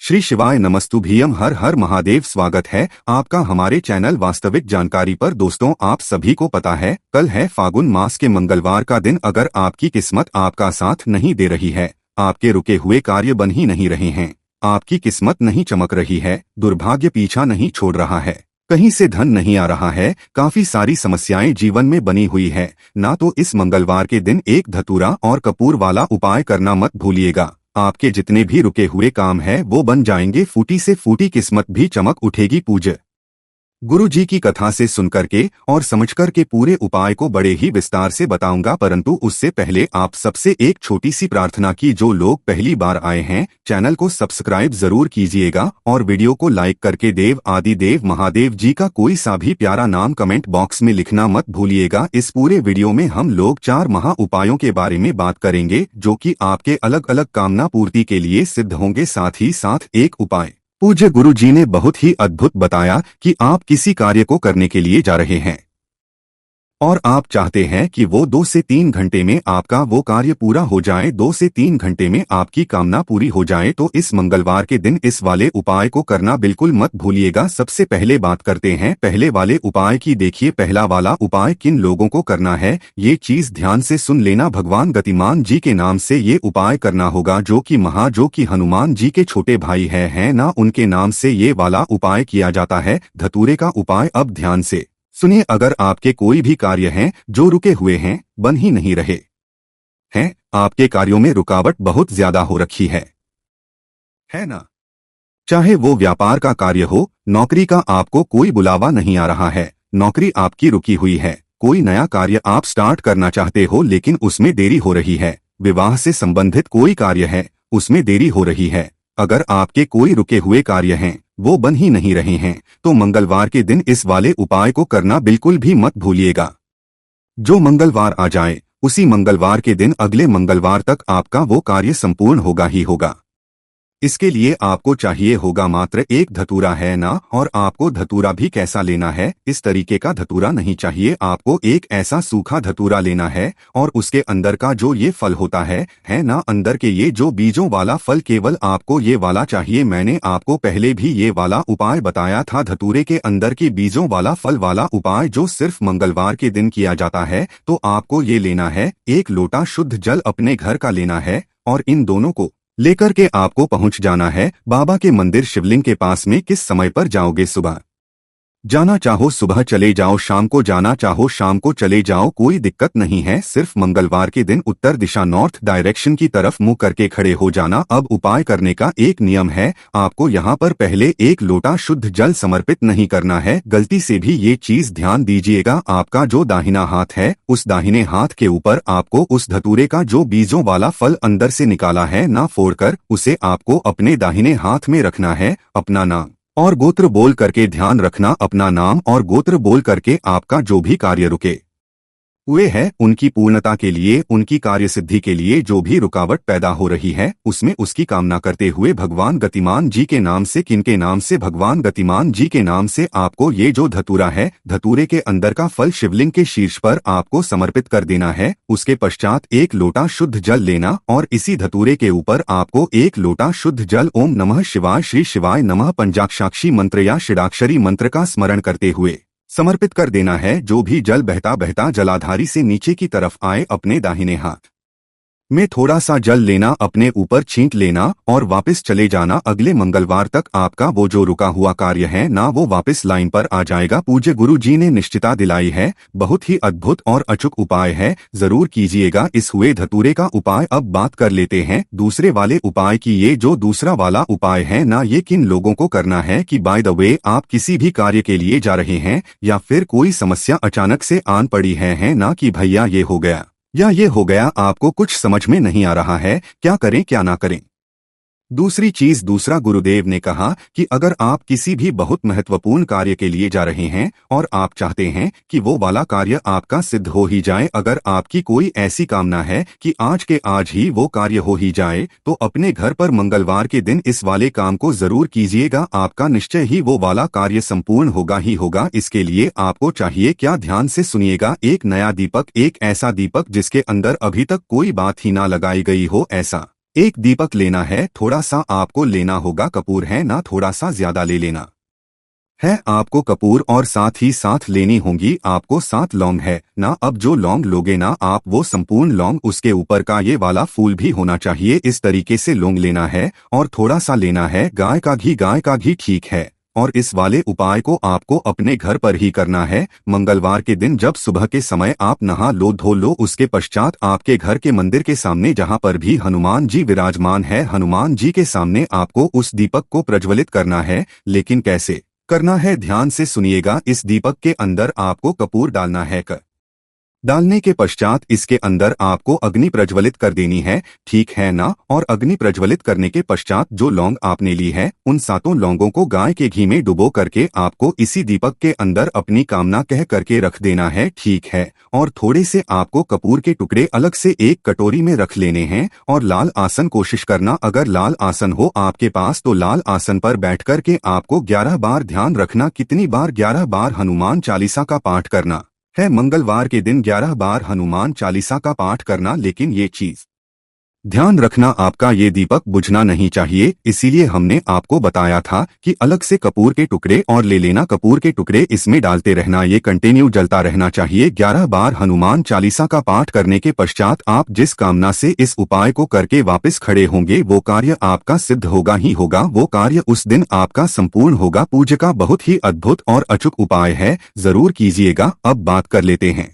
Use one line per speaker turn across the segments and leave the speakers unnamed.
श्री शिवाय नमस्तुभ्यम। हर हर महादेव। स्वागत है आपका हमारे चैनल वास्तविक जानकारी पर। दोस्तों, आप सभी को पता है कल है फागुन मास के मंगलवार का दिन। अगर आपकी किस्मत आपका साथ नहीं दे रही है, आपके रुके हुए कार्य बन ही नहीं रहे हैं, आपकी किस्मत नहीं चमक रही है, दुर्भाग्य पीछा नहीं छोड़ रहा है, कहीं से धन नहीं आ रहा है, काफी सारी समस्याएं जीवन में बनी हुई है ना, तो इस मंगलवार के दिन एक धतूरा और कपूर वाला उपाय करना मत भूलिएगा। आपके जितने भी रुके हुए काम है वो बन जाएंगे, फूटी से फूटी किस्मत भी चमक उठेगी। पूज्य गुरु जी की कथा से सुनकर के और समझकर के पूरे उपाय को बड़े ही विस्तार से बताऊंगा, परंतु उससे पहले आप सबसे एक छोटी सी प्रार्थना की। जो लोग पहली बार आए हैं, चैनल को सब्सक्राइब जरूर कीजिएगा और वीडियो को लाइक करके देव आदि देव महादेव जी का कोई सा भी प्यारा नाम कमेंट बॉक्स में लिखना मत भूलिएगा। इस पूरे वीडियो में हम लोग 4 महा उपायों के बारे में बात करेंगे जो कि आपके अलग अलग कामना पूर्ति के लिए सिद्ध होंगे। साथ ही साथ एक उपाय पूज्य गुरु जी ने बहुत ही अद्भुत बताया कि आप किसी कार्य को करने के लिए जा रहे हैं और आप चाहते हैं कि वो 2 से 3 घंटे में आपका वो कार्य पूरा हो जाए, 2 से 3 घंटे में आपकी कामना पूरी हो जाए, तो इस मंगलवार के दिन इस वाले उपाय को करना बिल्कुल मत भूलिएगा। सबसे पहले बात करते हैं पहले वाले उपाय की। देखिए, पहला वाला उपाय किन लोगों को करना है, ये चीज ध्यान से सुन लेना। भगवान गतिमान जी के नाम से ये उपाय करना होगा, जो कि हनुमान जी के छोटे भाई है ना, उनके नाम से ये वाला उपाय किया जाता है, धतूरे का उपाय। अब ध्यान से सुनिए, अगर आपके कोई भी कार्य हैं जो रुके हुए हैं, बन ही नहीं रहे हैं, आपके कार्यों में रुकावट बहुत ज्यादा हो रखी है ना, चाहे वो व्यापार का कार्य हो, नौकरी का आपको कोई बुलावा नहीं आ रहा है, नौकरी आपकी रुकी हुई है, कोई नया कार्य आप स्टार्ट करना चाहते हो लेकिन उसमें देरी हो रही है, विवाह से संबंधित कोई कार्य है उसमें देरी हो रही है, अगर आपके कोई रुके हुए कार्य हैं वो बन ही नहीं रहे हैं, तो मंगलवार के दिन इस वाले उपाय को करना बिल्कुल भी मत भूलिएगा। जो मंगलवार आ जाए उसी मंगलवार के दिन अगले मंगलवार तक आपका वो कार्य संपूर्ण होगा ही होगा। इसके लिए आपको चाहिए होगा मात्र एक धतूरा, है ना, और आपको धतूरा भी कैसा लेना है, इस तरीके का धतूरा नहीं चाहिए, आपको एक ऐसा सूखा धतूरा लेना है और उसके अंदर का जो ये फल होता है ना, अंदर के ये जो बीजों वाला फल, केवल आपको ये वाला चाहिए। मैंने आपको पहले भी ये वाला उपाय बताया था, धतूरे के अंदर के बीजों वाला फल वाला उपाय जो सिर्फ मंगलवार के दिन किया जाता है। तो आपको ये लेना है, 1 लोटा शुद्ध जल अपने घर का लेना है और इन दोनों को लेकर के आपको पहुंच जाना है बाबा के मंदिर शिवलिंग के पास में। किस समय पर जाओगे? सुबह जाना चाहो सुबह चले जाओ, शाम को जाना चाहो शाम को चले जाओ, कोई दिक्कत नहीं है। सिर्फ मंगलवार के दिन उत्तर दिशा नॉर्थ डायरेक्शन की तरफ मुंह करके खड़े हो जाना। अब उपाय करने का एक नियम है, आपको यहाँ पर पहले 1 लोटा शुद्ध जल समर्पित नहीं करना है। गलती से भी ये चीज ध्यान दीजिएगा, आपका जो दाहिना हाथ है उस दाहिने हाथ के ऊपर आपको उस धतूरे का जो बीजों वाला फल अंदर से निकाला है ना, फोड़कर उसे आपको अपने दाहिने हाथ में रखना है। अपना नाम और गोत्र बोल करके, ध्यान रखना, अपना नाम और गोत्र बोल करके आपका जो भी कार्य रुके हुए है उनकी पूर्णता के लिए, उनकी कार्य सिद्धि के लिए जो भी रुकावट पैदा हो रही है उसमें उसकी कामना करते हुए भगवान गतिमान जी के नाम से, किनके नाम से? भगवान गतिमान जी के नाम से आपको ये जो धतूरा है, धतूरे के अंदर का फल शिवलिंग के शीर्ष पर आपको समर्पित कर देना है। उसके पश्चात 1 लोटा शुद्ध जल लेना और इसी धतूरे के ऊपर आपको 1 लोटा शुद्ध जल ओम नमः शिवाय, श्री शिवाय नमः पंचाक्षाक्षी मंत्र या षडाक्षरी मंत्र का स्मरण करते हुए समर्पित कर देना है। जो भी जल बहता बहता जलाधारी से नीचे की तरफ आए, अपने दाहिने हाथ में थोड़ा सा जल लेना, अपने ऊपर छींट लेना और वापस चले जाना। अगले मंगलवार तक आपका वो जो रुका हुआ कार्य है ना, वो वापस लाइन पर आ जाएगा। पूज्य गुरु जी ने निश्चिता दिलाई है, बहुत ही अद्भुत और अचूक उपाय है, जरूर कीजिएगा इस हुए धतूरे का उपाय। अब बात कर लेते हैं दूसरे वाले उपाय की। ये जो दूसरा वाला उपाय है ना, ये किन लोगों को करना है कि बाय द वे आप किसी भी कार्य के लिए जा रहे हैं या फिर कोई समस्या अचानक से आन पड़ी है ना, कि भैया ये हो गया या ये हो गया, आपको कुछ समझ में नहीं आ रहा है, क्या करें क्या ना करें। दूसरी चीज, दूसरा गुरुदेव ने कहा कि अगर आप किसी भी बहुत महत्वपूर्ण कार्य के लिए जा रहे हैं और आप चाहते हैं कि वो वाला कार्य आपका सिद्ध हो ही जाए, अगर आपकी कोई ऐसी कामना है कि आज के आज ही वो कार्य हो ही जाए, तो अपने घर पर मंगलवार के दिन इस वाले काम को जरूर कीजिएगा, आपका निश्चय ही वो वाला कार्य संपूर्ण होगा ही होगा। इसके लिए आपको चाहिए क्या? ध्यान से सुनिएगा, एक नया दीपक, एक ऐसा दीपक जिसके अंदर अभी तक कोई बात ही ना लगाई गई हो, ऐसा एक दीपक लेना है, थोड़ा सा आपको लेना होगा कपूर, है ना, थोड़ा सा ज्यादा ले लेना है आपको कपूर, और साथ ही साथ लेनी होंगी आपको 7 लौंग, है ना। अब जो लौंग लोगे ना आप, वो संपूर्ण लौंग, उसके ऊपर का ये वाला फूल भी होना चाहिए। इस तरीके से लौंग लेना है और थोड़ा सा लेना है गाय का घी, गाय का घी, ठीक है। और इस वाले उपाय को आपको अपने घर पर ही करना है। मंगलवार के दिन जब सुबह के समय आप नहा लो, धो लो, उसके पश्चात आपके घर के मंदिर के सामने जहां पर भी हनुमान जी विराजमान है, हनुमान जी के सामने आपको उस दीपक को प्रज्वलित करना है। लेकिन कैसे करना है, ध्यान से सुनिएगा। इस दीपक के अंदर आपको कपूर डालना है। डालने के पश्चात इसके अंदर आपको अग्नि प्रज्वलित कर देनी है, ठीक है ना। और अग्नि प्रज्वलित करने के पश्चात जो लौंग आपने ली है, उन 7 लौंगों को गाय के घी में डुबो करके आपको इसी दीपक के अंदर अपनी कामना कह करके रख देना है, ठीक है। और थोड़े से आपको कपूर के टुकड़े अलग से एक कटोरी में रख लेने हैं। और लाल आसन कोशिश करना, अगर लाल आसन हो आपके पास तो लाल आसन पर बैठ करके आपको 11 बार, ध्यान रखना कितनी बार, 11 बार हनुमान चालीसा का पाठ करना है। मंगलवार के दिन 11 बार हनुमान चालीसा का पाठ करना। लेकिन ये चीज ध्यान रखना, आपका ये दीपक बुझना नहीं चाहिए, इसीलिए हमने आपको बताया था कि अलग से कपूर के टुकड़े और ले लेना, कपूर के टुकड़े इसमें डालते रहना, ये कंटिन्यू जलता रहना चाहिए। 11 बार हनुमान चालीसा का पाठ करने के पश्चात आप जिस कामना से इस उपाय को करके वापस खड़े होंगे, वो कार्य आपका सिद्ध होगा ही होगा, वो कार्य उस दिन आपका संपूर्ण होगा। पूज्य का बहुत ही अद्भुत और अचूक उपाय है, जरूर कीजिएगा। अब बात कर लेते हैं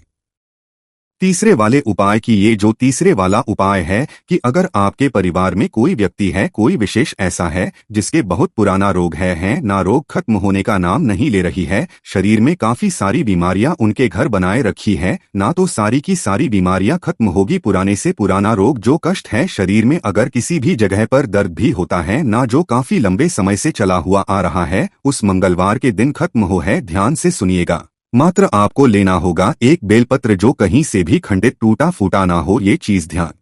तीसरे वाले उपाय की। ये जो तीसरे वाला उपाय है कि अगर आपके परिवार में कोई व्यक्ति है, कोई विशेष ऐसा है जिसके बहुत पुराना रोग है ना, रोग खत्म होने का नाम नहीं ले रही है, शरीर में काफी सारी बीमारियां उनके घर बनाए रखी है, ना तो सारी की सारी बीमारियां खत्म होगी, पुराने से पुराना रोग जो कष्ट है शरीर में, अगर किसी भी जगह पर दर्द भी होता है ना, जो काफी लंबे समय से चला हुआ आ रहा है, उस मंगलवार के दिन खत्म हो है। ध्यान से सुनिएगा, मात्र आपको लेना होगा एक बेलपत्र जो कहीं से भी खंडित टूटा फूटा ना हो, ये चीज ध्यान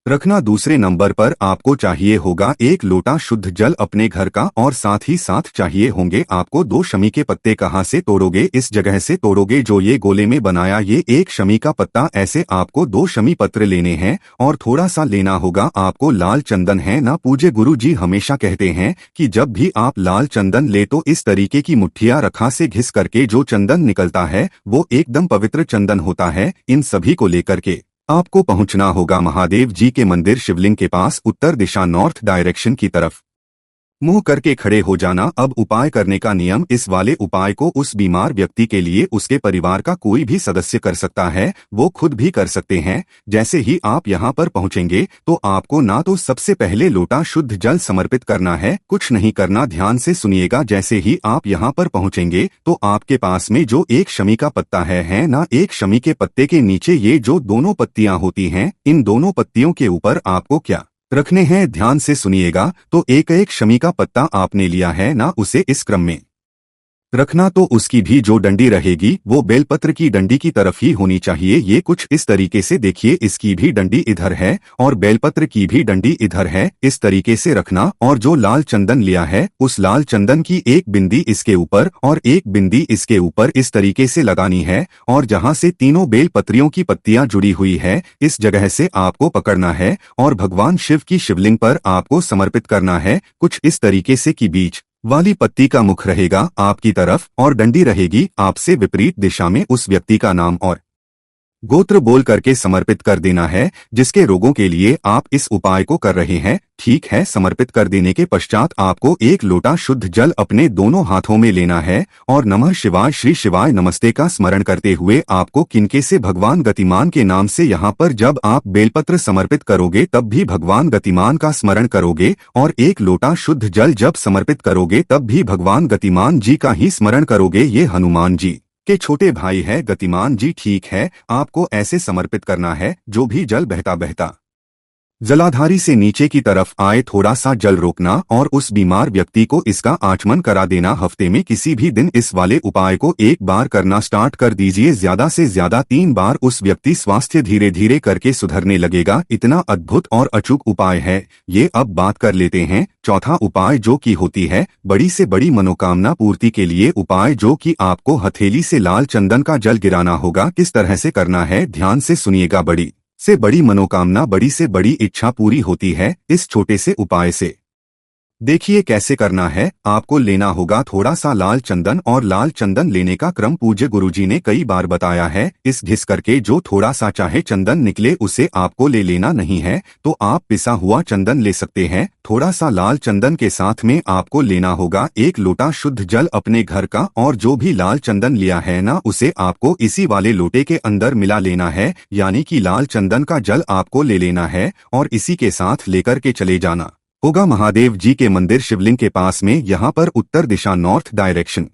रखना। दूसरे नंबर पर आपको चाहिए होगा एक लोटा शुद्ध जल अपने घर का, और साथ ही साथ चाहिए होंगे आपको 2 शमी के पत्ते। कहाँ से तोड़ोगे, इस जगह से तोड़ोगे जो ये गोले में बनाया ये एक शमी का पत्ता, ऐसे आपको 2 शमी पत्र लेने हैं। और थोड़ा सा लेना होगा आपको लाल चंदन, है ना। पूज्य गुरु जी हमेशा कहते हैं कि जब भी आप लाल चंदन ले तो इस तरीके की मुट्ठियां रखा से घिस करके जो चंदन निकलता है वो एकदम पवित्र चंदन होता है। इन सभी को लेकर के आपको पहुंचना होगा महादेव जी के मंदिर शिवलिंग के पास, उत्तर दिशा नॉर्थ डायरेक्शन की तरफ मुंह करके खड़े हो जाना। अब उपाय करने का नियम, इस वाले उपाय को उस बीमार व्यक्ति के लिए उसके परिवार का कोई भी सदस्य कर सकता है, वो खुद भी कर सकते हैं। जैसे ही आप यहाँ पर पहुँचेंगे तो आपको ना तो सबसे पहले लोटा शुद्ध जल समर्पित करना है, कुछ नहीं करना, ध्यान से सुनिएगा। जैसे ही आप यहाँ पर पहुँचेंगे तो आपके पास में जो एक शमी का पत्ता है ना, एक शमी के पत्ते के नीचे ये जो दोनों पत्तियां होती हैं, इन दोनों पत्तियों के ऊपर आपको क्या रखने हैं, ध्यान से सुनिएगा। तो एक एक शमी का पत्ता आपने लिया है ना, उसे इस क्रम में रखना। तो उसकी भी जो डंडी रहेगी वो बेलपत्र की डंडी की तरफ ही होनी चाहिए। ये कुछ इस तरीके से देखिए, इसकी भी डंडी इधर है और बेलपत्र की भी डंडी इधर है, इस तरीके से रखना। और जो लाल चंदन लिया है उस लाल चंदन की एक बिंदी इसके ऊपर और एक बिंदी इसके ऊपर इस तरीके से लगानी है। और जहां से तीनों बेलपत्रियों की पत्तियां जुड़ी हुई है, इस जगह से आपको पकड़ना है और भगवान शिव की शिवलिंग पर आपको समर्पित करना है। कुछ इस तरीके से कि बीच वाली पत्ती का मुख रहेगा आपकी तरफ और डंडी रहेगी आपसे विपरीत दिशा में। उस व्यक्ति का नाम और गोत्र बोल करके समर्पित कर देना है जिसके रोगों के लिए आप इस उपाय को कर रहे हैं, ठीक है। समर्पित कर देने के पश्चात आपको एक लोटा शुद्ध जल अपने दोनों हाथों में लेना है और नमः शिवाय, श्री शिवाय नमस्ते का स्मरण करते हुए आपको किनके से, भगवान गतिमान के नाम से यहाँ पर जब आप बेलपत्र समर्पित करोगे तब भी भगवान गतिमान का स्मरण करोगे, और एक लोटा शुद्ध जल जब समर्पित करोगे तब भी भगवान गतिमान जी का ही स्मरण करोगे। ये हनुमान जी के छोटे भाई है गतिमान जी, ठीक है। आपको ऐसे समर्पित करना है जो भी जल बहता बहता जलाधारी से नीचे की तरफ आए, थोड़ा सा जल रोकना और उस बीमार व्यक्ति को इसका आचमन करा देना। हफ्ते में किसी भी दिन इस वाले उपाय को एक बार करना स्टार्ट कर दीजिए, ज्यादा से ज्यादा 3 बार। उस व्यक्ति स्वास्थ्य धीरे धीरे करके सुधरने लगेगा। इतना अद्भुत और अचूक उपाय है ये। अब बात कर लेते हैं चौथा उपाय जो कि होती है बड़ी से बड़ी मनोकामना पूर्ति के लिए उपाय, जो कि आपको हथेली से लाल चंदन का जल गिराना होगा। किस तरह से करना है ध्यान से सुनिएगा। बड़ी से बड़ी मनोकामना, बड़ी से बड़ी इच्छा पूरी होती है इस छोटे से उपाय से। देखिए कैसे करना है। आपको लेना होगा थोड़ा सा लाल चंदन, और लाल चंदन लेने का क्रम पूज्य गुरुजी ने कई बार बताया है। इस घिस करके जो थोड़ा सा चाहे चंदन निकले उसे आपको ले लेना नहीं है, तो आप पिसा हुआ चंदन ले सकते हैं। थोड़ा सा लाल चंदन के साथ में आपको लेना होगा 1 लोटा शुद्ध जल अपने घर का, और जो भी लाल चंदन लिया है ना उसे आपको इसी वाले लोटे के अंदर मिला लेना है। यानी कि लाल चंदन का जल आपको ले लेना है और इसी के साथ लेकर के चले जाना होगा महादेव जी के मंदिर शिवलिंग के पास में। यहाँ पर उत्तर दिशा नॉर्थ डायरेक्शन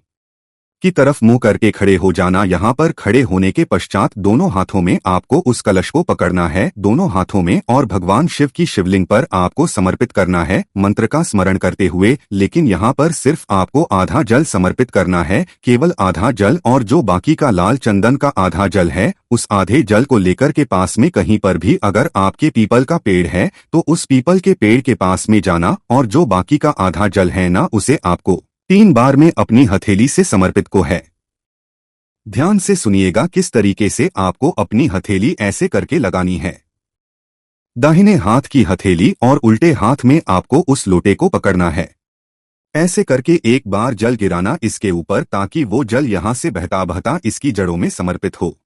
की तरफ मुंह करके खड़े हो जाना। यहाँ पर खड़े होने के पश्चात दोनों हाथों में आपको उस कलश को पकड़ना है, दोनों हाथों में, और भगवान शिव की शिवलिंग पर आपको समर्पित करना है मंत्र का स्मरण करते हुए। लेकिन यहाँ पर सिर्फ आपको आधा जल समर्पित करना है, केवल आधा जल, और जो बाकी का लाल चंदन का आधा जल है उस आधे जल को लेकर के पास में कहीं पर भी अगर आपके पीपल का पेड़ है तो उस पीपल के पेड़ के पास में जाना, और जो बाकी का आधा जल है ना उसे आपको 3 बार में अपनी हथेली से समर्पित को है। ध्यान से सुनिएगा किस तरीके से आपको अपनी हथेली ऐसे करके लगानी है। दाहिने हाथ की हथेली और उल्टे हाथ में आपको उस लोटे को पकड़ना है। ऐसे करके 1 बार जल गिराना इसके ऊपर, ताकि वो जल यहां से बहता बहता इसकी जड़ों में समर्पित हो।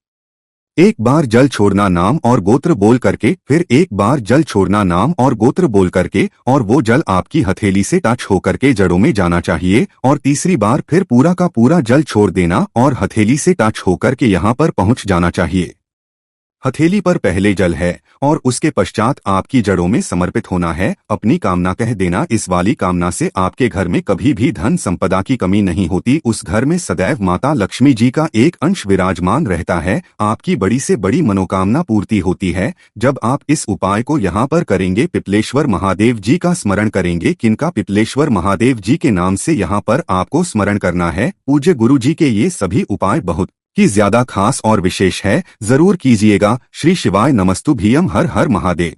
1 बार जल छोड़ना नाम और गोत्र बोल करके, फिर 1 बार जल छोड़ना नाम और गोत्र बोल करके, और वो जल आपकी हथेली से टच होकर के जड़ों में जाना चाहिए। और तीसरी बार फिर पूरा का पूरा जल छोड़ देना और हथेली से टच होकर के यहाँ पर पहुंच जाना चाहिए। हथेली पर पहले जल है और उसके पश्चात आपकी जड़ों में समर्पित होना है। अपनी कामना कह देना। इस वाली कामना से आपके घर में कभी भी धन संपदा की कमी नहीं होती। उस घर में सदैव माता लक्ष्मी जी का एक अंश विराजमान रहता है। आपकी बड़ी से बड़ी मनोकामना पूर्ति होती है। जब आप इस उपाय को यहाँ पर करेंगे, पिपलेश्वर महादेव जी का स्मरण करेंगे। किनका? पिपलेश्वर महादेव जी के नाम से यहाँ पर आपको स्मरण करना है। पूज्य गुरु जी के ये सभी उपाय बहुत ही ज्यादा खास और विशेष है, जरूर कीजिएगा। श्री शिवाय नमस्तुभ्यम। हर हर महादेव।